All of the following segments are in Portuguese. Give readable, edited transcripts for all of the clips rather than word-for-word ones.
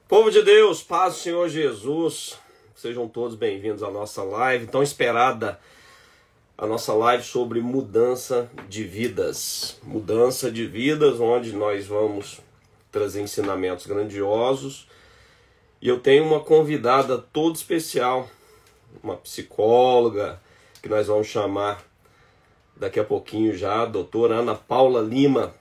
Povo de Deus, paz do Senhor Jesus, sejam todos bem-vindos à nossa live, tão esperada, a nossa live sobre mudança de vidas. Mudança de vidas, onde nós vamos trazer ensinamentos grandiosos. E eu tenho uma convidada toda especial, uma psicóloga, que nós vamos chamar daqui a pouquinho já, a doutora Ana Paula Lima.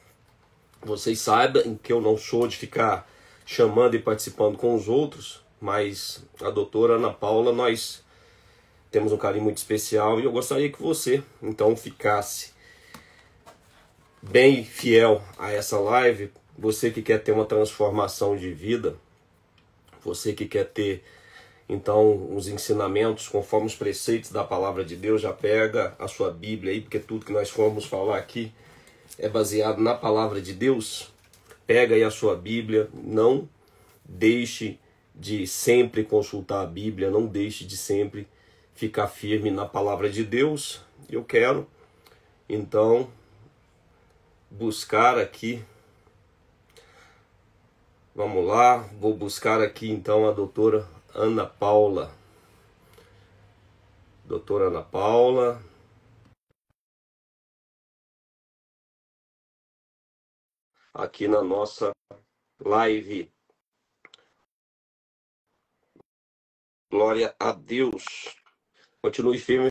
Vocês sabem que eu não sou de ficar chamando e participando com os outros, mas a doutora Ana Paula, nós temos um carinho muito especial e eu gostaria que você, então, ficasse bem fiel a essa live. Você que quer ter uma transformação de vida, você que quer ter, então, os ensinamentos conforme os preceitos da palavra de Deus, já pega a sua Bíblia aí, porque tudo que nós formos falar aqui é baseado na palavra de Deus. Pega aí a sua Bíblia, não deixe de sempre consultar a Bíblia, não deixe de sempre ficar firme na palavra de Deus. Eu quero, então, buscar aqui, vamos lá, vou buscar aqui então a doutora Ana Paula. Doutora Ana Paula. Aqui na nossa live. Glória a Deus. Continue firme.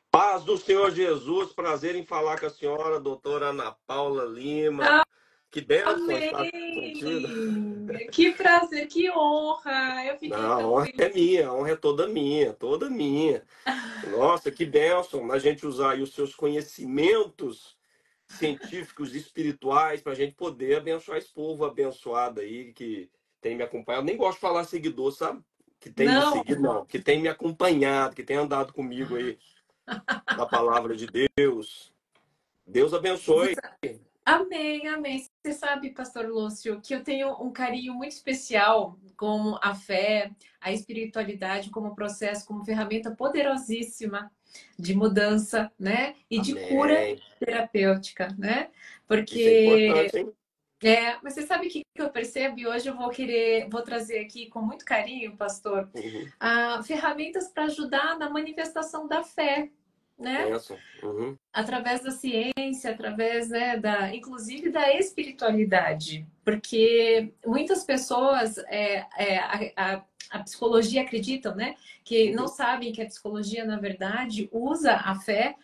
Paz do Senhor Jesus. Prazer em falar com a senhora, doutora Ana Paula Lima. Que bênção estar contigo. Que prazer, que honra. Eu fiquei Não, a tão honra feliz. é minha, a honra é toda minha, toda minha. Nossa, que bênção a gente usar aí os seus conhecimentos científicos e espirituais para a gente poder abençoar esse povo abençoado aí que tem me acompanhado. Eu nem gosto de falar seguidor, sabe? Que tem me Não, seguido, não. Que tem me acompanhado, que tem andado comigo aí na palavra de Deus. Deus abençoe. amém, amém. Você sabe, Pastor Lúcio, que eu tenho um carinho muito especial com a fé, a espiritualidade como processo, como ferramenta poderosíssima de mudança, né? E de cura Amém. terapêutica, né? Isso é Porque importante, hein? mas você sabe o que eu percebo? E hoje eu vou trazer aqui com muito carinho, pastor, Uhum. ferramentas para ajudar na manifestação da fé, né? Bênção. Uhum. Através da ciência, através, né, inclusive da espiritualidade, porque muitas pessoas a psicologia acreditam, né, que não Uhum. sabem que a psicologia, na verdade, usa a fé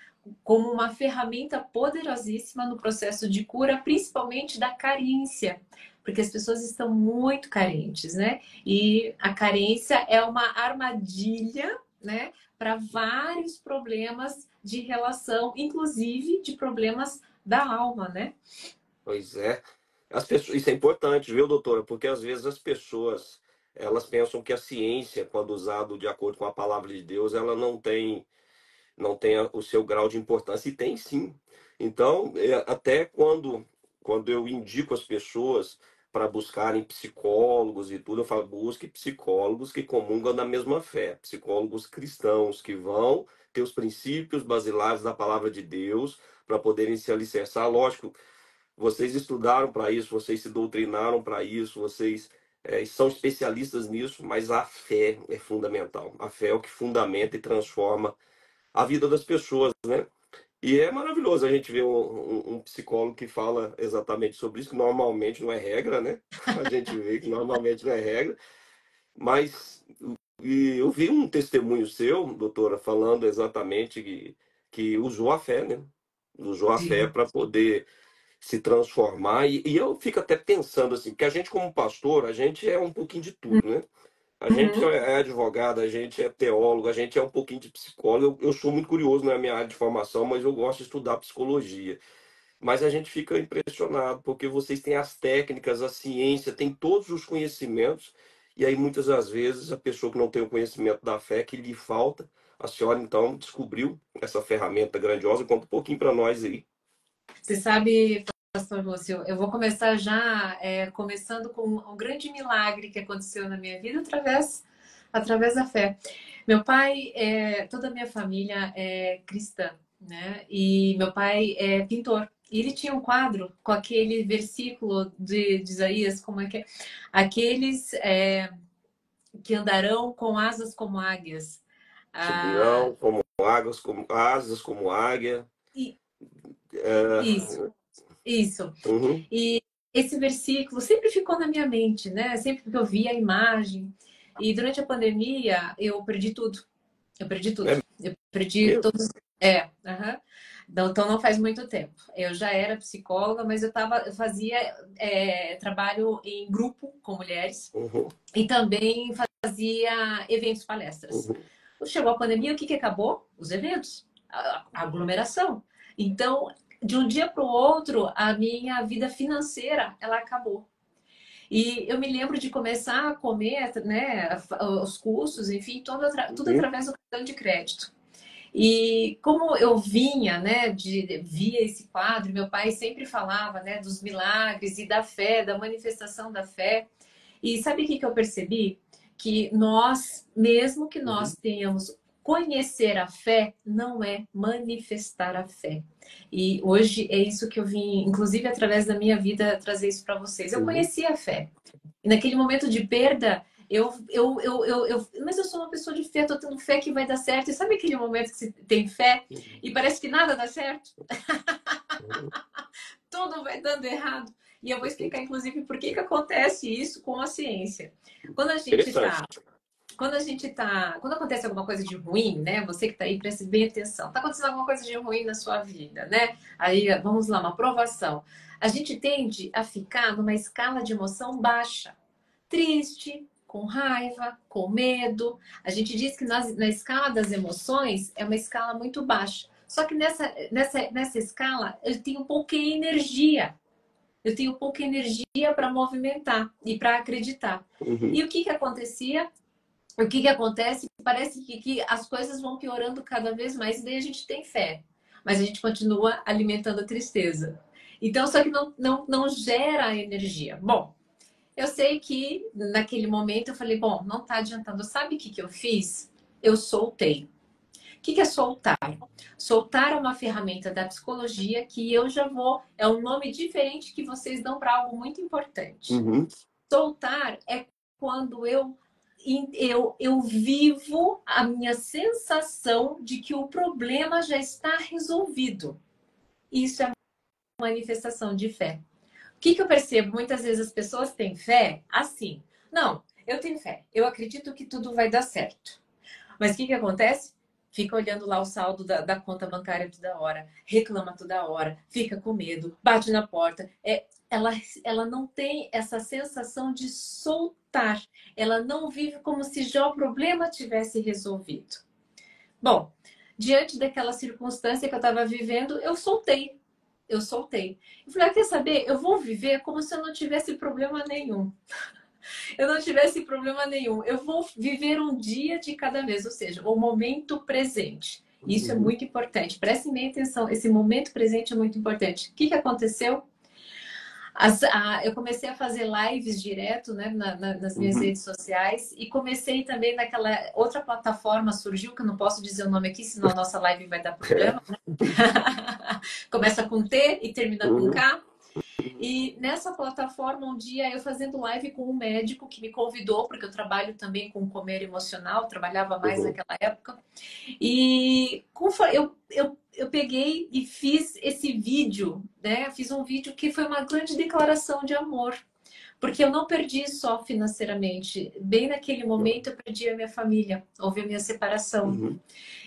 como uma ferramenta poderosíssima no processo de cura, principalmente da carência, porque as pessoas estão muito carentes, né? E a carência é uma armadilha, né, para vários problemas de relação, inclusive de problemas da alma, né? Pois é. As pessoas, isso é importante, viu, doutora? Porque às vezes as pessoas, elas pensam que a ciência, quando usado de acordo com a palavra de Deus, ela não tem o seu grau de importância, e tem sim. Então, até quando eu indico as pessoas para buscarem psicólogos e tudo, eu falo, busque psicólogos que comungam da mesma fé, psicólogos cristãos que vão ter os princípios basilares da palavra de Deus para poderem se alicerçar. Lógico, vocês estudaram para isso, vocês se doutrinaram para isso, vocês são especialistas nisso, mas a fé é fundamental. A fé é o que fundamenta e transforma a vida das pessoas, né? E é maravilhoso a gente ver um psicólogo que fala exatamente sobre isso, que normalmente não é regra, né? A gente vê que normalmente não é regra, mas e eu vi um testemunho seu, doutora, falando exatamente que usou a fé, né? Usou a fé Sim. para poder se transformar. E eu fico até pensando assim, que a gente como pastor, a gente é um pouquinho de tudo, né? A gente Uhum. é advogado, a gente é teólogo, a gente é um pouquinho de psicólogo. Eu sou muito curioso na minha área de formação, mas eu gosto de estudar psicologia. Mas a gente fica impressionado, porque vocês têm as técnicas, a ciência, têm todos os conhecimentos, e aí muitas das vezes a pessoa que não tem o conhecimento da fé, que lhe falta, a senhora então descobriu essa ferramenta grandiosa. Conta um pouquinho para nós aí. Você sabe, Pastor Lúcio, eu vou começar já começando com um grande milagre que aconteceu na minha vida através da fé. Meu pai, toda a minha família é cristã, né? E meu pai é pintor. E ele tinha um quadro com aquele versículo de Isaías, como é que é? Aqueles que andarão com asas como águias. Ah, Subirão como águas, como asas, como águia. e, isso, É, isso. uhum, E esse versículo sempre ficou na minha mente, né? Sempre que eu via a imagem. E durante a pandemia, eu perdi tudo. Eu perdi tudo. é Eu perdi mesmo? todos. Aham. Então não faz muito tempo. Eu já era psicóloga, mas eu fazia trabalho em grupo com mulheres Uhum, e também fazia eventos, palestras. uhum. Chegou a pandemia, o que acabou? Os eventos, a aglomeração. Então, de um dia para o outro, a minha vida financeira ela acabou. E eu me lembro de começar a comer, né, os custos, enfim, tudo Uhum. através do cartão de crédito. E como eu vinha, né, via esse quadro, meu pai sempre falava, né, dos milagres e da fé, da manifestação da fé. E sabe o que que eu percebi? Que nós, mesmo que Uhum. nós tenhamos conhecer a fé, não é manifestar a fé. E hoje é isso que eu vim, inclusive através da minha vida, trazer isso para vocês. Eu Uhum. conheci a fé. E naquele momento de perda, mas eu sou uma pessoa de fé, tô tendo fé que vai dar certo. E sabe aquele momento que você tem fé e parece que nada dá certo? Uhum. Tudo vai dando errado. E eu vou explicar, inclusive, por que que acontece isso com a ciência. Quando a gente Interessante. está quando acontece alguma coisa de ruim, né? Você que está aí, preste bem atenção. Está acontecendo alguma coisa de ruim na sua vida, né? Aí, vamos lá, uma provação. A gente tende a ficar numa escala de emoção baixa. Triste, com raiva, com medo. A gente diz que na escala das emoções é uma escala muito baixa. Só que nessa escala eu tenho pouca energia. Eu tenho pouca energia para movimentar e para acreditar. Uhum. E o que que acontecia? O que que acontece? Parece que as coisas vão piorando cada vez mais, e daí a gente tem fé, mas a gente continua alimentando a tristeza. Então, só que não gera energia. Bom, eu sei que naquele momento eu falei, bom, não está adiantando. Sabe o que que eu fiz? Eu soltei. O que que é soltar? Soltar é uma ferramenta da psicologia que eu já vou. É um nome diferente que vocês dão para algo muito importante. Uhum. Soltar é quando eu vivo a minha sensação de que o problema já está resolvido. Isso é uma manifestação de fé. O que eu percebo? Muitas vezes as pessoas têm fé assim. Não, eu tenho fé. Eu acredito que tudo vai dar certo. Mas o que acontece? Fica olhando lá o saldo da conta bancária toda hora, reclama toda hora, fica com medo, bate na porta. Ela não tem essa sensação de soltar. Ela não vive como se já o problema tivesse resolvido. Bom, diante daquela circunstância que eu estava vivendo, eu soltei. Eu soltei. Eu falei, quer saber? Eu vou viver como se eu não tivesse problema nenhum. Eu não tivesse problema nenhum. Eu vou viver um dia de cada vez, ou seja, o momento presente. Isso é Uhum. muito importante. Prestem bem atenção. Esse momento presente é muito importante. O que aconteceu? Eu comecei a fazer lives direto, né, nas minhas Uhum. redes sociais e comecei também naquela outra plataforma surgiu, que eu não posso dizer o nome aqui, senão a nossa live vai dar problema. Começa com T e termina com Uhum. K. E nessa plataforma, um dia eu fazendo live com um médico que me convidou, porque eu trabalho também com comer emocional, trabalhava mais Uhum. naquela época. E eu peguei e fiz esse vídeo, né? Fiz um vídeo que foi uma grande declaração de amor. Porque eu não perdi só financeiramente. Bem naquele momento eu perdi a minha família, houve a minha separação. Uhum.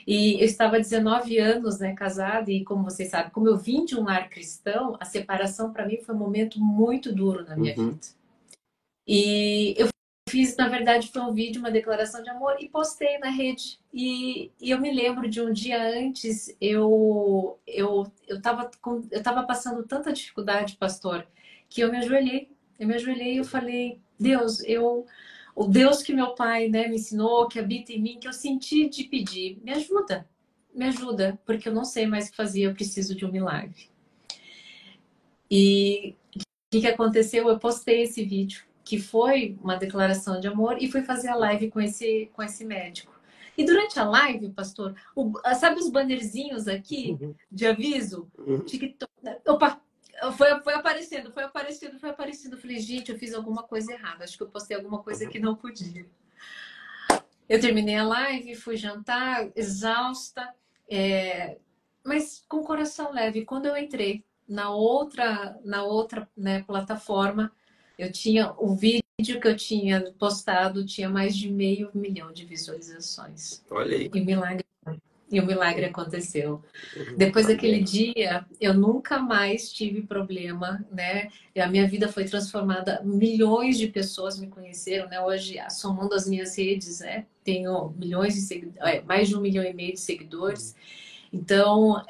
E eu estava 19 anos, né, casada, e como vocês sabem, como eu vim de um lar cristão, a separação para mim foi um momento muito duro na minha Uhum. vida. E eu fiz, na verdade, foi um vídeo, uma declaração de amor e postei na rede. E eu me lembro de um dia antes, eu tava passando tanta dificuldade, pastor, que eu me ajoelhei. Eu me ajoelhei e eu falei, Deus, o Deus que meu pai, né, me ensinou, que habita em mim, que eu senti de pedir, me ajuda, porque eu não sei mais o que fazer, eu preciso de um milagre. E o que aconteceu? Eu postei esse vídeo, que foi uma declaração de amor, e fui fazer a live com esse médico. E durante a live, pastor, sabe os bannerzinhos aqui Uhum. de aviso? Uhum. TikTok. Opa! Foi aparecendo, foi aparecendo, foi aparecendo. Eu falei, gente, eu fiz alguma coisa errada. Acho que eu postei alguma coisa Uhum. que não podia. Eu terminei a live, fui jantar, exausta, mas com o coração leve. Quando eu entrei na outra, né, plataforma, eu tinha o vídeo que eu tinha postado, tinha mais de 500.000 de visualizações. Olha aí. E o milagre aconteceu. Uhum. Depois daquele Amém. dia, eu nunca mais tive problema, né? E a minha vida foi transformada. Milhões de pessoas me conheceram, né? Hoje, somando as minhas redes, né? Tenho milhões de seguidores, mais de 1,5 milhão de seguidores. Então,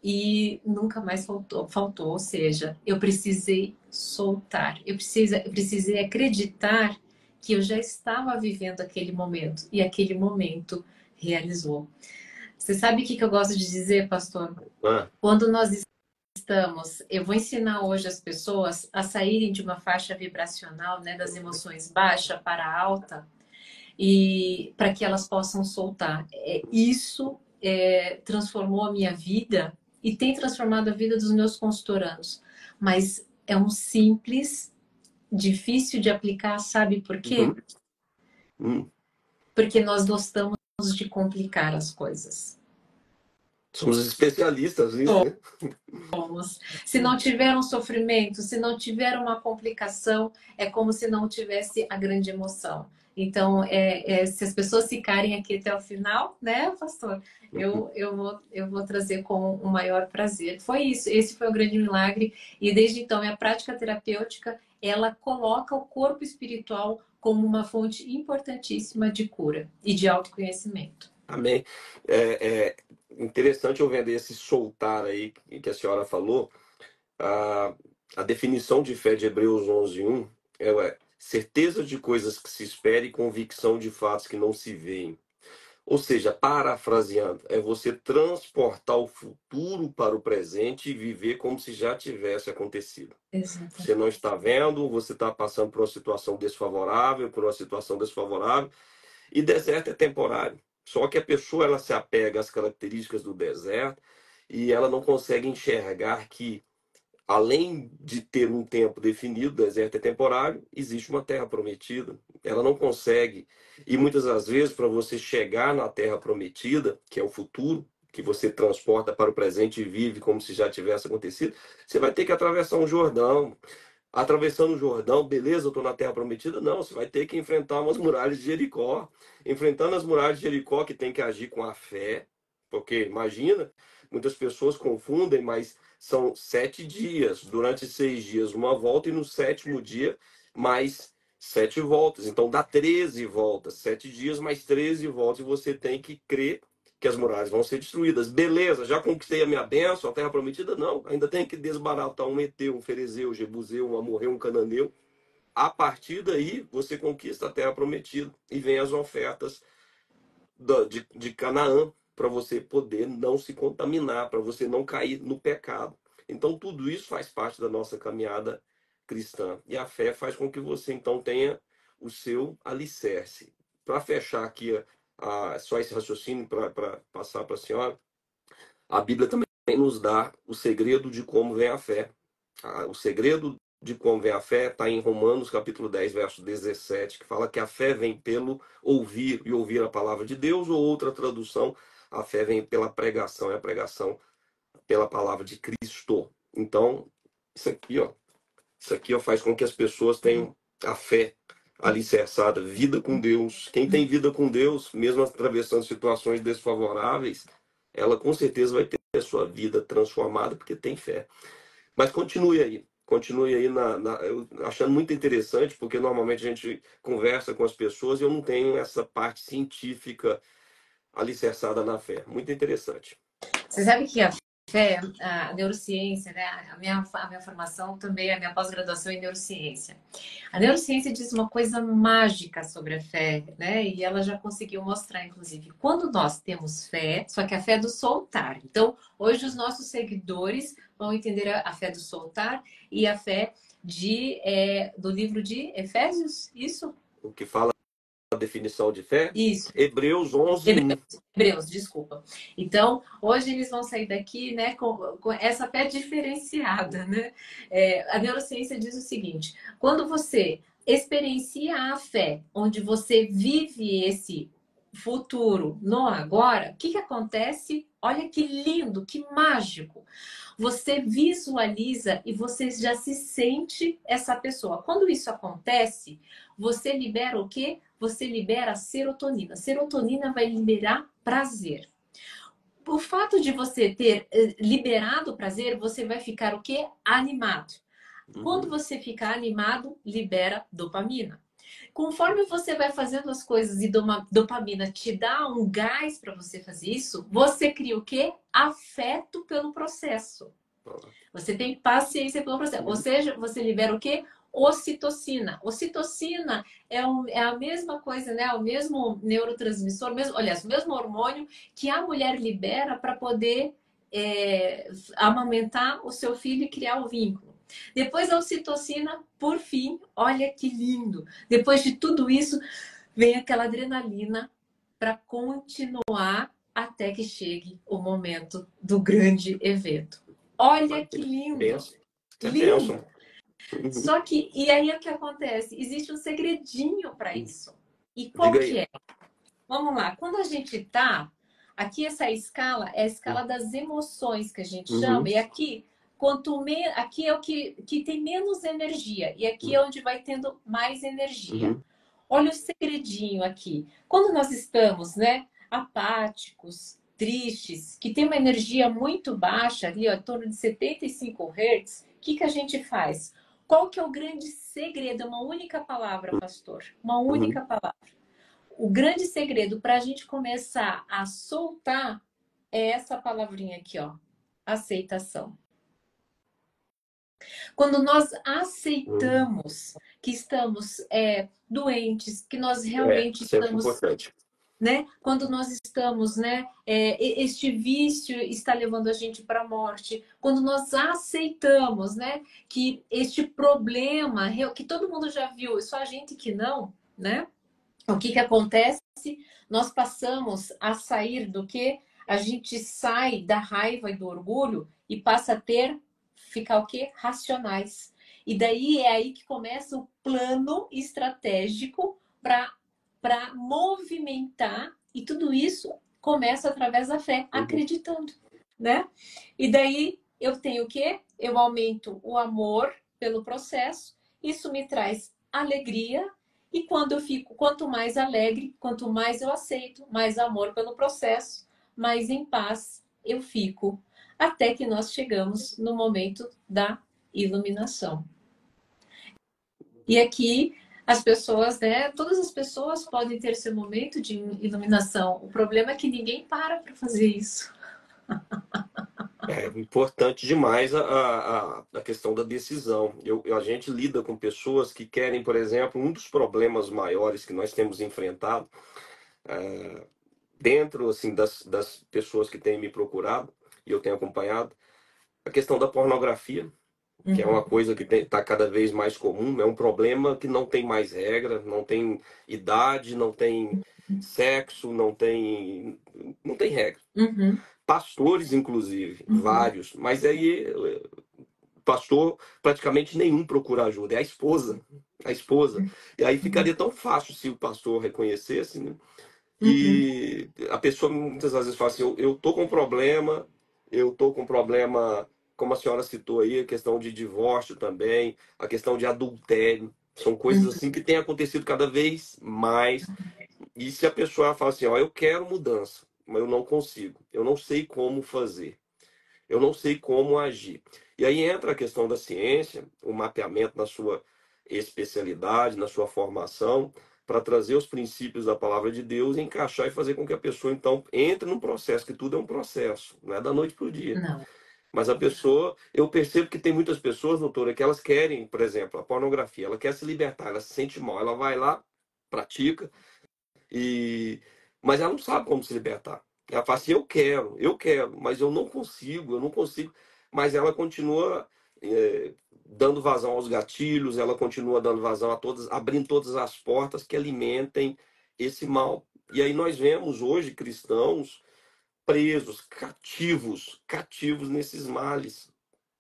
e nunca mais faltou. Ou seja, eu precisei soltar. Eu precisei acreditar que eu já estava vivendo aquele momento. E aquele momento realizou. Você sabe o que eu gosto de dizer, pastor? Ah, Quando nós estamos, eu vou ensinar hoje as pessoas a saírem de uma faixa vibracional, né, das emoções baixa para alta, e para que elas possam soltar. Isso transformou a minha vida e tem transformado a vida dos meus consultorandos. Mas é um simples, difícil de aplicar, sabe por quê? uhum. Uhum. Porque nós gostamos de complicar as coisas. Somos especialistas nisso, né? Se não tiver um sofrimento, se não tiver uma complicação, é como se não tivesse a grande emoção. Então, se as pessoas ficarem aqui até o final, né, pastor? Uhum. Eu vou trazer com o maior prazer. Foi isso, esse foi o grande milagre. E desde então, minha prática terapêutica, ela coloca o corpo espiritual como uma fonte importantíssima de cura e de autoconhecimento. Amém. É interessante eu vendo esse soltar aí que a senhora falou. A, a definição de fé de Hebreus 11:1 é certeza de coisas que se espera e convicção de fatos que não se veem. Ou seja, parafraseando, é você transportar o futuro para o presente e viver como se já tivesse acontecido. Você Exatamente. não está vendo, você está passando por uma situação desfavorável, e deserto é temporário. Só que a pessoa ela se apega às características do deserto e ela não consegue enxergar que além de ter um tempo definido, o deserto é temporário, existe uma terra prometida. Ela não consegue. E muitas das vezes, para você chegar na terra prometida, que é o futuro, que você transporta para o presente e vive como se já tivesse acontecido, você vai ter que atravessar um Jordão. Atravessando o Jordão, beleza, eu estou na terra prometida? Não, você vai ter que enfrentar umas muralhas de Jericó. Enfrentando as muralhas de Jericó, que tem que agir com a fé, porque imagina, muitas pessoas confundem, mas são 7 dias, durante 6 dias uma volta, e no sétimo dia mais 7 voltas. Então dá 13 voltas, 7 dias mais 13 voltas, e você tem que crer que as muralhas vão ser destruídas. Beleza, já conquistei a minha bênção, a terra prometida? Não, ainda tem que desbaratar um Eteu, um Ferezeu, um Jebuseu, um Amorreu, um Cananeu. A partir daí, você conquista a terra prometida e vem as ofertas de Canaã para você poder não se contaminar, para você não cair no pecado. Então, tudo isso faz parte da nossa caminhada cristã. E a fé faz com que você, então, tenha o seu alicerce. Para fechar aqui só esse raciocínio, para passar para a senhora, a Bíblia também nos dá o segredo de como vem a fé. O segredo de como vem a fé está em Romanos capítulo 10, verso 17, que fala que a fé vem pelo ouvir e ouvir a palavra de Deus, ou outra tradução, a fé vem pela pregação, e a pregação pela palavra de Cristo. Então, isso aqui faz com que as pessoas tenham a fé alicerçada, vida com Deus. Quem tem vida com Deus, mesmo atravessando situações desfavoráveis, ela com certeza vai ter a sua vida transformada porque tem fé. Mas continue aí achando muito interessante, porque normalmente a gente conversa com as pessoas e eu não tenho essa parte científica alicerçada na fé. Muito interessante. Você sabe que a fé, a neurociência, né? A minha formação também, a minha pós-graduação em neurociência. A neurociência diz uma coisa mágica sobre a fé, né? E ela já conseguiu mostrar, inclusive, quando nós temos fé, só que a fé é do soltar. Então, hoje os nossos seguidores vão entender a fé do soltar e a fé do livro de Efésios, isso? O que fala definição de fé? Isso. Hebreus 11:1. Hebreus, desculpa. Então, hoje eles vão sair daqui, né, com essa fé diferenciada, né? A neurociência diz o seguinte: quando você experiencia a fé, onde você vive esse futuro no agora, o que que acontece? Olha que lindo, que mágico. Você visualiza e você já se sente essa pessoa. Quando isso acontece, você libera o quê? Você libera serotonina. Serotonina vai liberar prazer. O fato de você ter liberado prazer, você vai ficar o quê? Animado. Quando você fica animado, libera dopamina. Conforme você vai fazendo as coisas e dopamina te dá um gás para você fazer isso, você cria o quê? Afeto pelo processo. Você tem paciência pelo processo. Ou seja, você libera o quê? Ocitocina. Ocitocina é a mesma coisa, né? O mesmo neurotransmissor, aliás, o mesmo hormônio que a mulher libera para poder amamentar o seu filho e criar o vínculo. Depois a ocitocina, por fim, olha que lindo. Depois de tudo isso, vem aquela adrenalina para continuar até que chegue o momento do grande evento. Olha que lindo! Benção. É Lindo! benção. Só que, e aí o que acontece? Existe um segredinho para isso. E qual Diga que aí. é? Vamos lá. Quando a gente tá, aqui essa escala é a escala das emoções que a gente chama, e aqui aqui é o que tem menos energia, e aqui é onde vai tendo mais energia. Olha o segredinho aqui. Quando nós estamos, né, apáticos, tristes, que tem uma energia muito baixa, ali, ó, em torno de 75 Hz, o que a gente faz? Qual que é o grande segredo? Uma única palavra, pastor. Uma única palavra. O grande segredo para a gente começar a soltar é essa palavrinha aqui, ó. Aceitação. Quando nós aceitamos que estamos doentes, que nós realmente Sempre estamos, importante. né? Quando nós estamos, né? Este vício está levando a gente para a morte. Quando nós aceitamos, né? Que este problema, que todo mundo já viu, só a gente que não, né? O que acontece? Nós passamos a sair do que? A gente sai da raiva e do orgulho e passa a ficar o quê? Racionais. E daí é aí que começa o plano estratégico para movimentar, e tudo isso começa através da fé, acreditando, né? E daí eu tenho o quê? Eu aumento o amor pelo processo, isso me traz alegria, e quando eu fico, quanto mais alegre, quanto mais eu aceito, mais amor pelo processo, mais em paz eu fico, até que nós chegamos no momento da iluminação. E aqui as pessoas, né? Todas as pessoas podem ter seu momento de iluminação. O problema é que ninguém para fazer isso. É importante demais a questão da decisão. A gente lida com pessoas que querem, por exemplo, um dos problemas maiores que nós temos enfrentado dentro assim das pessoas que têm me procurado e eu tenho acompanhado, a questão da pornografia, que é uma coisa que está cada vez mais comum, é um problema que não tem mais regra, não tem idade, não tem sexo, não tem regra. Pastores, inclusive, vários, mas aí pastor praticamente nenhum procura ajuda, é a esposa. E aí ficaria tão fácil se o pastor reconhecesse, né? E a pessoa muitas vezes fala assim, eu tô com problema, como a senhora citou aí, a questão de divórcio também, a questão de adultério, são coisas assim que têm acontecido cada vez mais. E se a pessoa fala assim, ó, eu quero mudança, mas eu não consigo, eu não sei como fazer, eu não sei como agir. E aí entra a questão da ciência, o mapeamento na sua especialidade, na sua formação, para trazer os princípios da palavra de Deus, encaixar e fazer com que a pessoa, então, entre num processo, que tudo é um processo, não é da noite para o dia. Não. Mas a pessoa, eu percebo que tem muitas pessoas, doutora, que elas querem, por exemplo, a pornografia, ela quer se libertar, ela se sente mal, ela vai lá, pratica, mas ela não sabe como se libertar. Ela fala assim, eu quero, mas eu não consigo. Mas ela continua dando vazão aos gatilhos, ela continua dando vazão a todas, abrindo todas as portas que alimentem esse mal. E aí nós vemos hoje cristãos presos, cativos nesses males,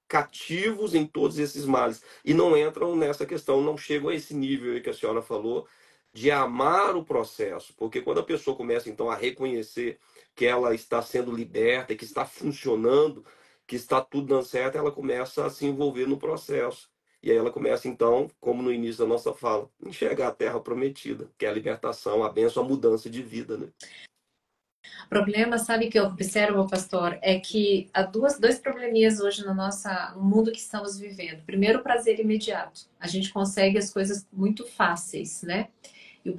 cativos em todos esses males. E não entram nessa questão, não chegam a esse nível aí que a senhora falou, de amar o processo. Porque quando a pessoa começa, então, a reconhecer que ela está sendo liberta, que está funcionando, que está tudo dando certo, ela começa a se envolver no processo. E aí ela começa, então, como no início da nossa fala, enxergar a terra prometida, que é a libertação, a bênção, a mudança de vida, né? O problema, sabe, que eu observo, pastor, é que há dois probleminhas hoje no mundo que estamos vivendo. Primeiro, o prazer imediato. A gente consegue as coisas muito fáceis, né?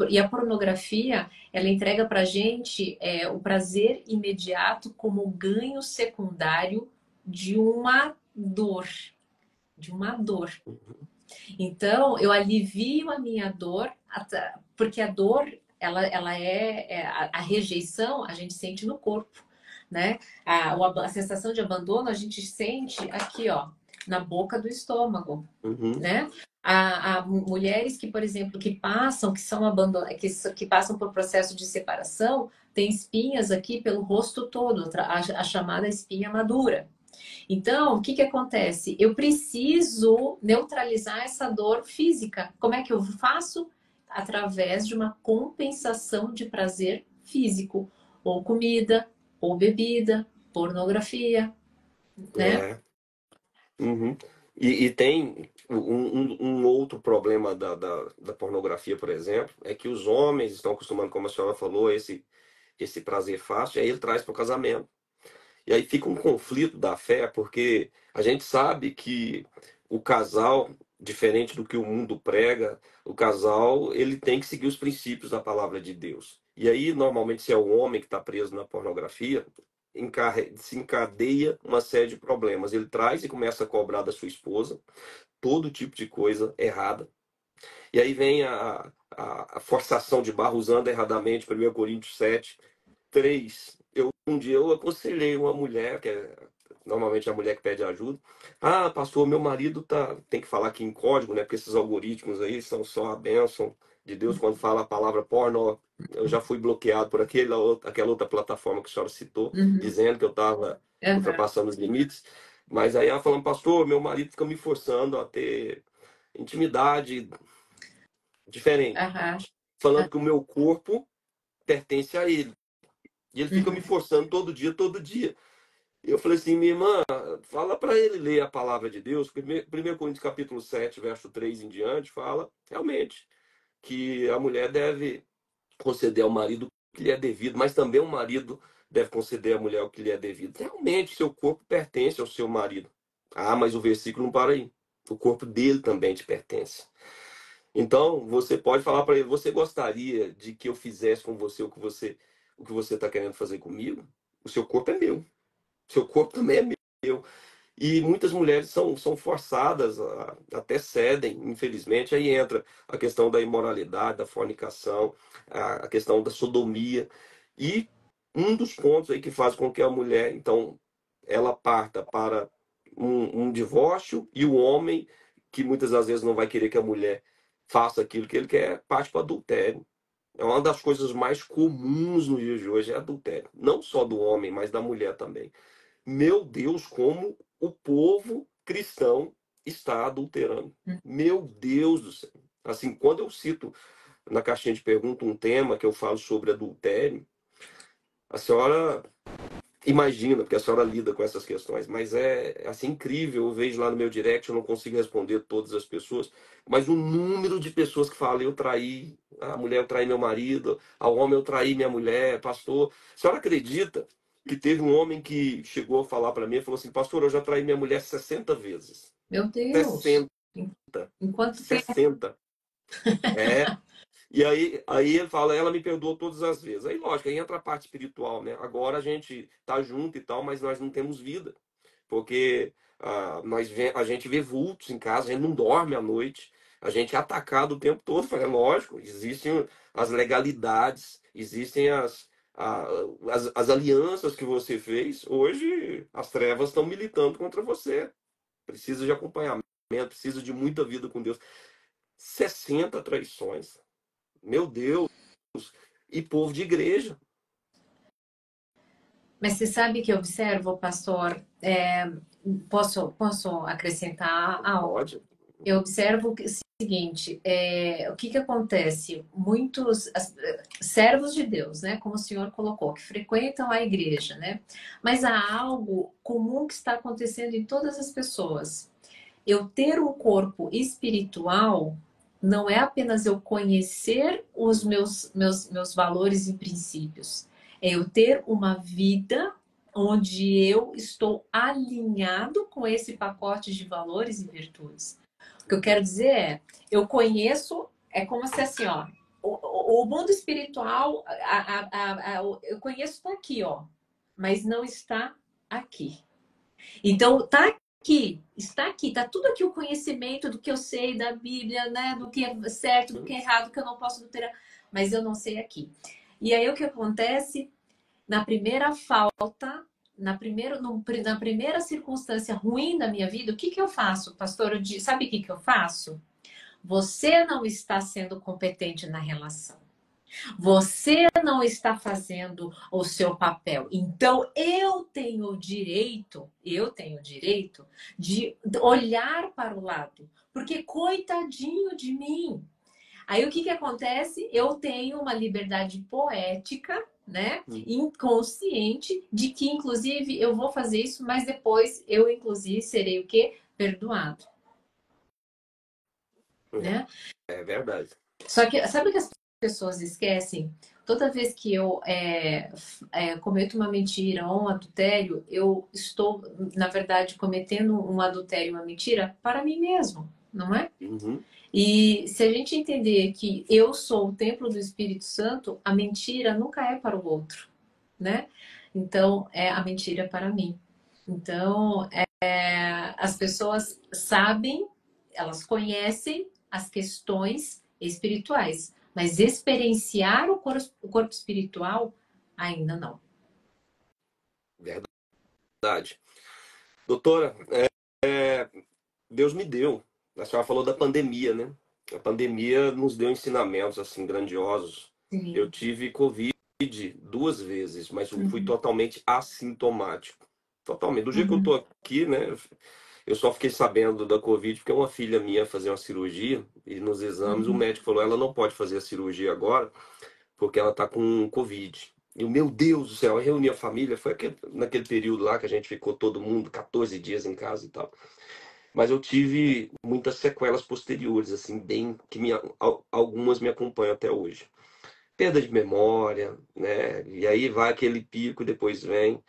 E a pornografia, ela entrega pra gente o prazer imediato como ganho secundário de uma dor, de uma dor. Então, eu alivio a minha dor, porque a dor, ela a rejeição a gente sente no corpo, né? A sensação de abandono a gente sente aqui, ó, na boca do estômago, Uhum, né? Há mulheres que, por exemplo, que são abandonadas, que passam por processo de separação, têm espinhas aqui pelo rosto todo, a chamada espinha madura. Então, o que que acontece? Eu preciso neutralizar essa dor física. Como é que eu faço? Através de uma compensação de prazer físico, ou comida, ou bebida, pornografia, né? é. Uhum. E tem um outro problema da pornografia, por exemplo, é que os homens estão acostumando, como a senhora falou, esse prazer fácil, e aí ele traz para o casamento. E aí fica um conflito da fé, porque a gente sabe que o casal, diferente do que o mundo prega, o casal ele tem que seguir os princípios da palavra de Deus. E aí, normalmente, se é o homem que está preso na pornografia, se encadeia uma série de problemas. Ele traz e começa a cobrar da sua esposa todo tipo de coisa errada. E aí vem a forçação de barra, usando erradamente 1 Coríntios 7:3. Um dia eu aconselhei uma mulher, que é normalmente a mulher que pede ajuda. Ah, pastor, meu marido tem que falar aqui em código, né? Porque esses algoritmos aí são só a bênção de Deus. Quando fala a palavra porno, eu já fui bloqueado por aquela outra plataforma que a senhora citou, Uhum. dizendo que eu estava Aham. ultrapassando os limites. Mas aí ela falando, pastor, meu marido fica me forçando a ter intimidade diferente, Aham. falando que o meu corpo pertence a ele. E ele fica me Uhum. forçando todo dia, todo dia. E eu falei assim, minha irmã, fala para ele ler a palavra de Deus. 1 Coríntios capítulo 7, verso 3 em diante, fala realmente que a mulher deve conceder ao marido o que lhe é devido, mas também o marido deve conceder à mulher o que lhe é devido. Realmente, seu corpo pertence ao seu marido. Ah, mas o versículo não para aí. O corpo dele também te pertence. Então, você pode falar para ele, você gostaria de que eu fizesse com você o que você está querendo fazer comigo? O seu corpo é meu. Seu corpo também é meu. E muitas mulheres são forçadas, até cedem, infelizmente. Aí entra a questão da imoralidade, da fornicação, a questão da sodomia. E um dos pontos aí que faz com que a mulher, então, ela parta para um divórcio, e o homem, que muitas das vezes não vai querer que a mulher faça aquilo que ele quer, parte para o adultério. É uma das coisas mais comuns nos dias de hoje, é adultério. Não só do homem, mas da mulher também. Meu Deus, como o povo cristão está adulterando. Meu Deus do céu. Assim, quando eu cito na caixinha de pergunta um tema que eu falo sobre adultério, a senhora imagina, porque a senhora lida com essas questões, mas é assim incrível. Eu vejo lá no meu direct, eu não consigo responder todas as pessoas, mas o número de pessoas que falam, eu traí, a mulher eu traí meu marido, ao homem eu traí minha mulher, pastor. A senhora acredita que teve um homem que chegou a falar para mim e falou assim, pastor, eu já traí minha mulher 60 vezes. Meu Deus! 60, Em quanto tempo? 60. É, e aí ele fala, ela me perdoou todas as vezes. Aí, lógico, aí entra a parte espiritual, né? Agora a gente tá junto e tal, mas nós não temos vida. Porque a gente vê vultos em casa, a gente não dorme à noite, a gente é atacado o tempo todo. É lógico, existem as legalidades, existem a- as alianças que você fez. Hoje as trevas estão militando contra você. Precisa de acompanhamento, precisa de muita vida com Deus. 60 traições. Meu Deus. e povo de igreja. Mas você sabe que eu observo, pastor, posso acrescentar algo? Pode. Eu observo o seguinte, o que que acontece? Muitos servos de Deus, né, como o senhor colocou, que frequentam a igreja, né? Mas há algo comum que está acontecendo em todas as pessoas. Eu ter um corpo espiritual não é apenas eu conhecer os meus valores e princípios. É eu ter uma vida onde eu estou alinhado com esse pacote de valores e virtudes. O que eu quero dizer é, eu conheço, é como se assim, ó, o mundo espiritual, eu conheço está aqui, ó, mas não está aqui. Então, está aqui, está tudo aqui o conhecimento do que eu sei da Bíblia, né? Do que é certo, do que é errado, do que eu não posso adulterar, mas eu não sei aqui. E aí o que acontece? Na primeira falta, na primeira circunstância ruim da minha vida, o que que eu faço, pastor? Sabe o que que eu faço? Você não está sendo competente na relação. Você não está fazendo o seu papel. Então eu tenho o direito de olhar para o lado, porque coitadinho de mim. Aí o que que acontece? Eu tenho uma liberdade poética, né? Inconsciente de que inclusive eu vou fazer isso, mas depois eu inclusive serei o quê? Perdoado, né? É verdade. Só que sabe o que as pessoas esquecem? Toda vez que eu cometo uma mentira ou um adultério, eu estou, na verdade, cometendo um adultério, uma mentira para mim mesmo, não é? Uhum. E se a gente entender que eu sou o templo do Espírito Santo, a mentira nunca é para o outro, né? Então, é a mentira é para mim. Então, as pessoas sabem, elas conhecem as questões espirituais, mas experienciar o corpo espiritual ainda não. Verdade. Doutora, Deus me deu. A senhora falou da pandemia, né? A pandemia nos deu ensinamentos assim grandiosos. Eu Sim. tive Covid 2 vezes, mas eu fui Uhum. totalmente assintomático. Totalmente. Do jeito que eu tô Uhum. aqui, né? Eu só fiquei sabendo da Covid porque uma filha minha fazia uma cirurgia e nos exames o Uhum. médico falou: ela não pode fazer a cirurgia agora porque ela tá com Covid. E o meu Deus do céu, eu reuni a família. Foi naquele período lá que a gente ficou todo mundo 14 dias em casa e tal. Mas eu tive muitas sequelas posteriores, assim, bem que algumas me acompanham até hoje. Perda de memória, né? E aí vai aquele pico e depois vem.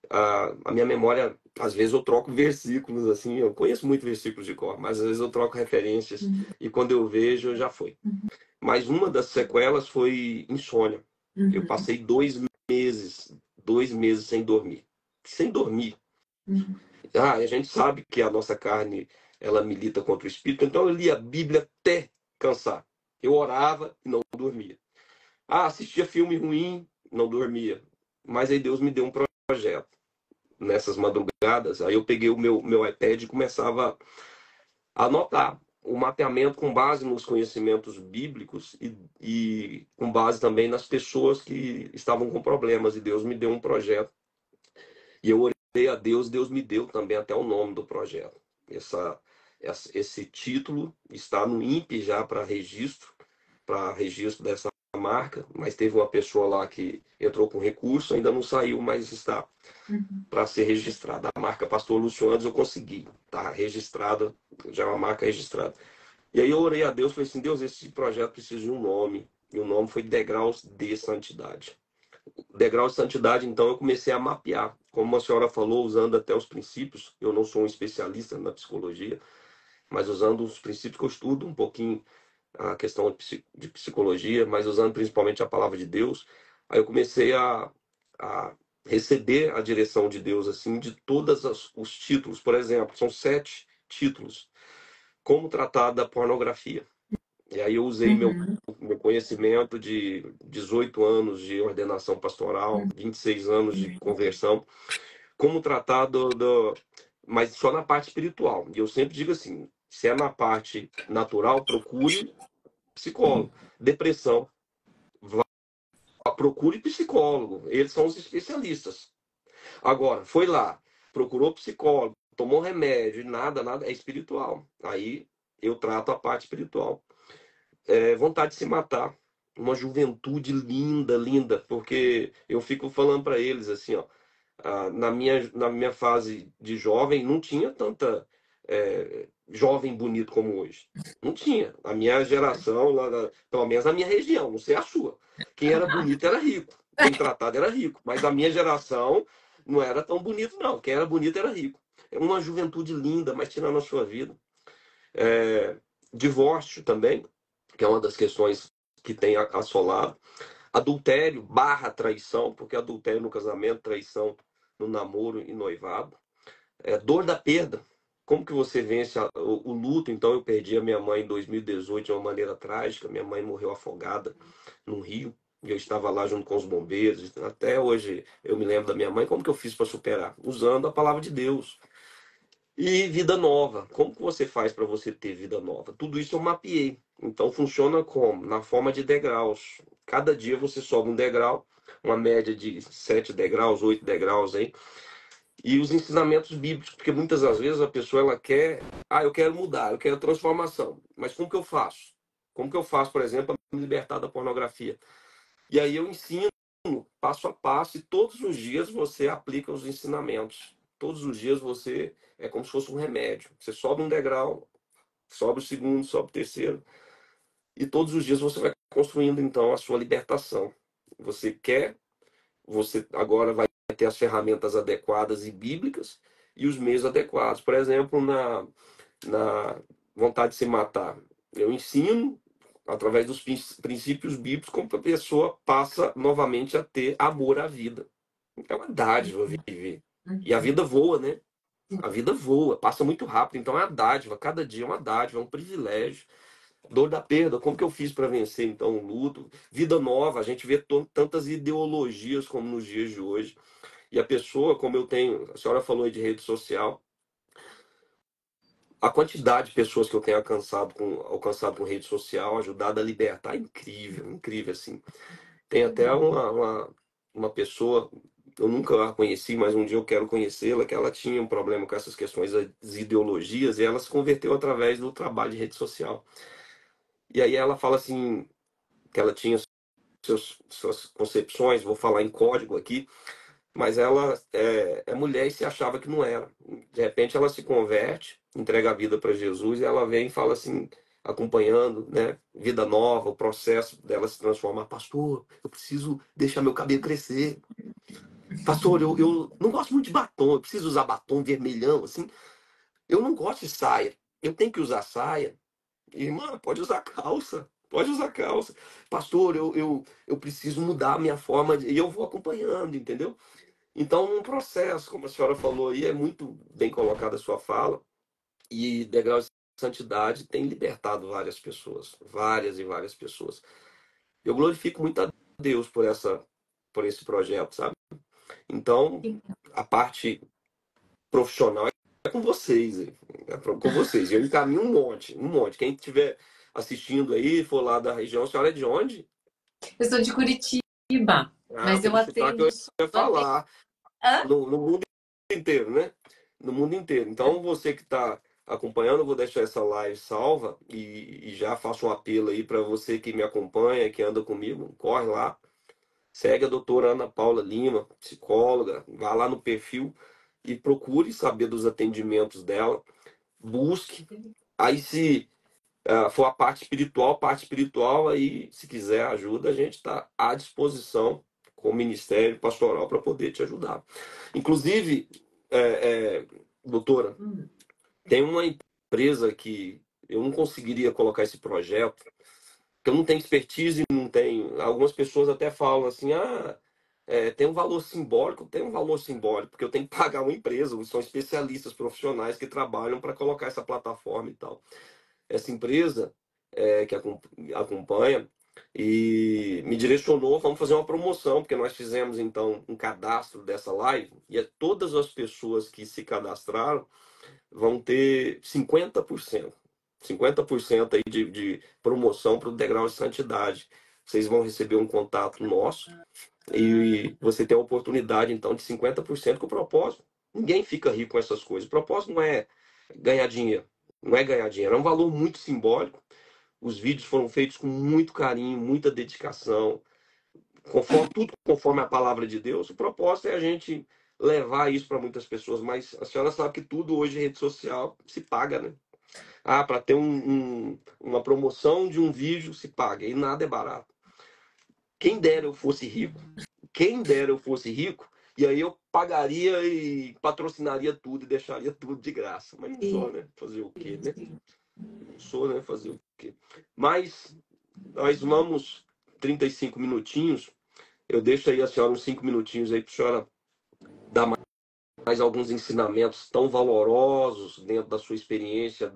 A minha memória, às vezes eu troco versículos, assim, eu conheço muito versículos de cor, mas às vezes eu troco referências e quando eu vejo, já foi. Mas uma das sequelas foi insônia. Eu Uhum. passei 2 meses sem dormir. Sem dormir. Uhum. A gente sabe que a nossa carne, ela milita contra o espírito, então eu lia a Bíblia até cansar. Eu orava e não dormia. Assistia filme ruim, não dormia. Mas aí Deus me deu um projeto nessas madrugadas. Aí eu peguei o meu iPad e começava a anotar o mapeamento com base nos conhecimentos bíblicos e com base também nas pessoas que estavam com problemas. E Deus me deu um projeto. E eu orei a Deus, Deus me deu também até o nome do projeto. Esse título está no INPE já para registro dessa marca, mas teve uma pessoa lá que entrou com recurso, ainda não saiu, mas está Uhum. para ser registrada. A marca Pastor Lúcio Andes eu consegui, está registrada, já é uma marca registrada. E aí eu orei a Deus, falei assim, Deus, esse projeto precisa de um nome, e o nome foi Degraus de Santidade. Degrau de santidade, então eu comecei a mapear. Como a senhora falou, usando até os princípios, eu não sou um especialista na psicologia, mas usando os princípios que eu estudo, um pouquinho a questão de psicologia, mas usando principalmente a palavra de Deus, aí eu comecei a receber a direção de Deus, assim, de todos os títulos. Por exemplo, são 7 títulos. Como tratar da pornografia. E aí eu usei Uhum. meu conhecimento de 18 anos de ordenação pastoral, 26 anos de conversão, como tratar mas só na parte espiritual. E eu sempre digo assim, se é na parte natural, procure psicólogo. Depressão, procure psicólogo, eles são os especialistas. Agora, foi lá, procurou psicólogo, tomou remédio e nada, nada, é espiritual. Aí eu trato a parte espiritual. Vontade de se matar. Uma juventude linda, linda, porque eu fico falando para eles assim, ó, na minha fase de jovem não tinha tanta jovem bonito como hoje. Não tinha. A minha geração, pelo menos na minha região, não sei a sua. Quem era bonito era rico. Bem tratado era rico. Mas a minha geração não era tão bonito, não. Quem era bonito era rico. É uma juventude linda, mas tirando a sua vida. É, divórcio também, que é uma das questões que tem assolado. Adultério barra traição, porque adultério no casamento, traição no namoro e noivado. Dor da perda. Como que você vence o luto? Então, eu perdi a minha mãe em 2018 de uma maneira trágica. Minha mãe morreu afogada no rio. E eu estava lá junto com os bombeiros. Até hoje eu me lembro da minha mãe. Como que eu fiz para superar? Usando a palavra de Deus. E vida nova. Como que você faz para você ter vida nova? Tudo isso eu mapeei. Então funciona como? Na forma de degraus. Cada dia você sobe um degrau, uma média de 7 degraus, 8 degraus aí. E os ensinamentos bíblicos, porque muitas das vezes a pessoa ela quer, eu quero mudar, eu quero transformação. Mas como que eu faço? Como que eu faço, por exemplo, para me libertar da pornografia? E aí eu ensino passo a passo e todos os dias você aplica os ensinamentos. Todos os dias você é como se fosse um remédio. Você sobe um degrau, sobe o segundo, sobe o terceiro. E todos os dias você vai construindo então a sua libertação. Você quer, você agora vai ter as ferramentas adequadas e bíblicas e os meios adequados. Por exemplo, na vontade de se matar, eu ensino através dos princípios bíblicos como a pessoa passa novamente a ter amor à vida. É uma dádiva viver. E a vida voa, né? A vida voa, passa muito rápido, então é uma dádiva, cada dia é uma dádiva, é um privilégio. Dor da perda, como que eu fiz para vencer então o luto? Vida nova, a gente vê tantas ideologias como nos dias de hoje. E a pessoa, como eu tenho, a senhora falou aí de rede social, a quantidade de pessoas que eu tenho alcançado com rede social, ajudado a libertar, é incrível, incrível assim. Tem até uma pessoa, eu nunca a conheci, mas um dia eu quero conhecê-la, que ela tinha um problema com essas questões das ideologias, e ela se converteu através do trabalho de rede social. E aí ela fala assim, que ela tinha suas concepções, vou falar em código aqui, mas ela é mulher e se achava que não era. De repente ela se converte, entrega a vida para Jesus e ela vem e fala assim, acompanhando, né, vida nova, o processo dela se transformar. Pastor, eu preciso deixar meu cabelo crescer. Pastor, eu não gosto muito de batom, eu preciso usar batom vermelhão, assim. Eu não gosto de saia, eu tenho que usar saia. Irmã, pode usar calça. Pode usar calça. Pastor, eu preciso mudar a minha forma. E eu vou acompanhando, entendeu? Então, um processo, como a senhora falou aí, é muito bem colocada a sua fala. E degraus de santidade tem libertado várias pessoas. Várias e várias pessoas. Eu glorifico muito a Deus por esse projeto, sabe? Então, a parte profissional é com vocês. Com vocês. Eu encaminho um monte, um monte. Quem estiver assistindo aí, for lá da região, a senhora é de onde? Eu sou de Curitiba, mas eu Pelo sotaque eu atendo. ia falar. Hã? No mundo inteiro, né? No mundo inteiro. Então, você que está acompanhando, eu vou deixar essa live salva e já faço um apelo aí para você que me acompanha, que anda comigo, corre lá, segue a doutora Ana Paula Lima, psicóloga, vá lá no perfil e procure saber dos atendimentos dela, busque. Aí, se for a parte espiritual, aí, se quiser ajuda, a gente está à disposição com o Ministério Pastoral para poder te ajudar. Inclusive, doutora, Hum. tem uma empresa que eu não conseguiria colocar esse projeto, que eu não tenho expertise, não tenho. Algumas pessoas até falam assim, tem um valor simbólico, porque eu tenho que pagar uma empresa, são especialistas profissionais que trabalham para colocar essa plataforma e tal. Essa empresa que acompanha e me direcionou, vamos fazer uma promoção, porque nós fizemos então um cadastro dessa live e todas as pessoas que se cadastraram vão ter 50% aí de promoção para o degrau de santidade. vocês vão receber um contato nosso e você tem a oportunidade, então, de 50% com o propósito. Ninguém fica rico com essas coisas. O propósito não é ganhar dinheiro. Não é ganhar dinheiro, é um valor muito simbólico. Os vídeos foram feitos com muito carinho, muita dedicação, tudo conforme a palavra de Deus. O propósito é a gente levar isso para muitas pessoas, mas a senhora sabe que tudo hoje em rede social se paga, né? Ah, para ter uma promoção de um vídeo se paga, e nada é barato. Quem dera eu fosse rico, quem dera eu fosse rico, e aí eu pagaria e patrocinaria tudo e deixaria tudo de graça. Mas não sou, né? Fazer o quê, né? Não sou, né? Fazer o quê? Mas nós vamos 35 minutinhos. Eu deixo aí a senhora uns 5 minutinhos aí para a senhora dar mais alguns ensinamentos tão valorosos dentro da sua experiência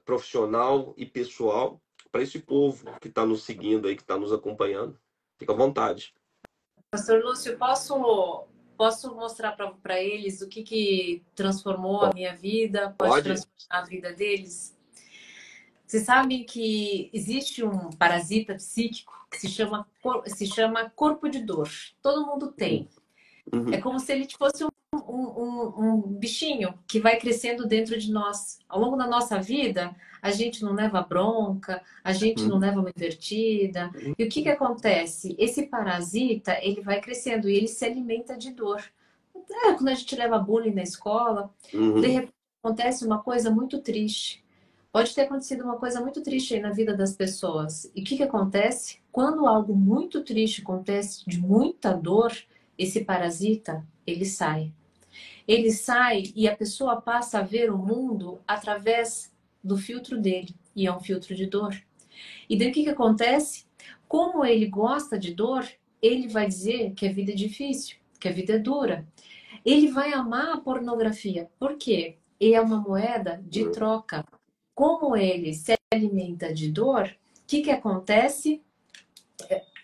profissional e pessoal para esse povo que está nos seguindo aí, que está nos acompanhando. Fica à vontade. Pastor Lúcio, posso mostrar para eles o que transformou a minha vida, pode Pode? transformar a vida deles? Vocês sabem que existe um parasita psíquico que se chama corpo de dor. Todo mundo tem. É Uhum. como se ele fosse um bichinho que vai crescendo dentro de nós. Ao longo da nossa vida, a gente não leva bronca, a gente não Uhum. leva uma invertida. E o que acontece? Esse parasita, ele vai crescendo e ele se alimenta de dor. Quando a gente leva bullying na escola, de Uhum. repente acontece uma coisa muito triste. Pode ter acontecido uma coisa muito triste aí na vida das pessoas. E o que acontece? Quando algo muito triste acontece, de muita dor, esse parasita, ele sai. Ele sai e a pessoa passa a ver o mundo através do filtro dele. E é um filtro de dor. E daí o que acontece? Como ele gosta de dor, ele vai dizer que a vida é difícil, que a vida é dura. Ele vai amar a pornografia. Por quê? É uma moeda de troca. Como ele se alimenta de dor, o que acontece?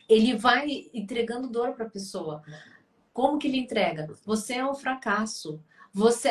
Ele vai entregando dor para a pessoa. Como que ele entrega? Você é um fracasso.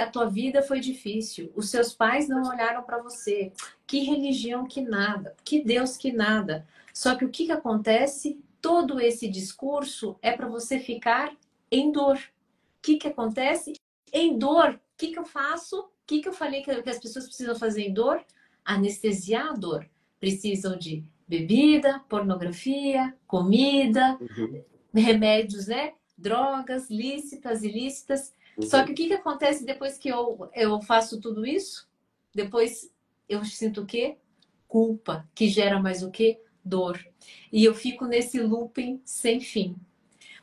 A tua vida foi difícil. Os seus pais não olharam para você. Que religião que nada. Que Deus que nada. Só que o que acontece? Todo esse discurso é para você ficar em dor. O que acontece? Em dor. O que eu faço? O que eu falei que as pessoas precisam fazer em dor? Anestesiar a dor. Precisam de bebida, pornografia, comida, Uhum. remédios, né? Drogas lícitas, ilícitas. Só Uhum. que o que acontece depois que eu faço tudo isso? Depois eu sinto o quê? Culpa, que gera mais o quê? Dor. E eu fico nesse looping sem fim.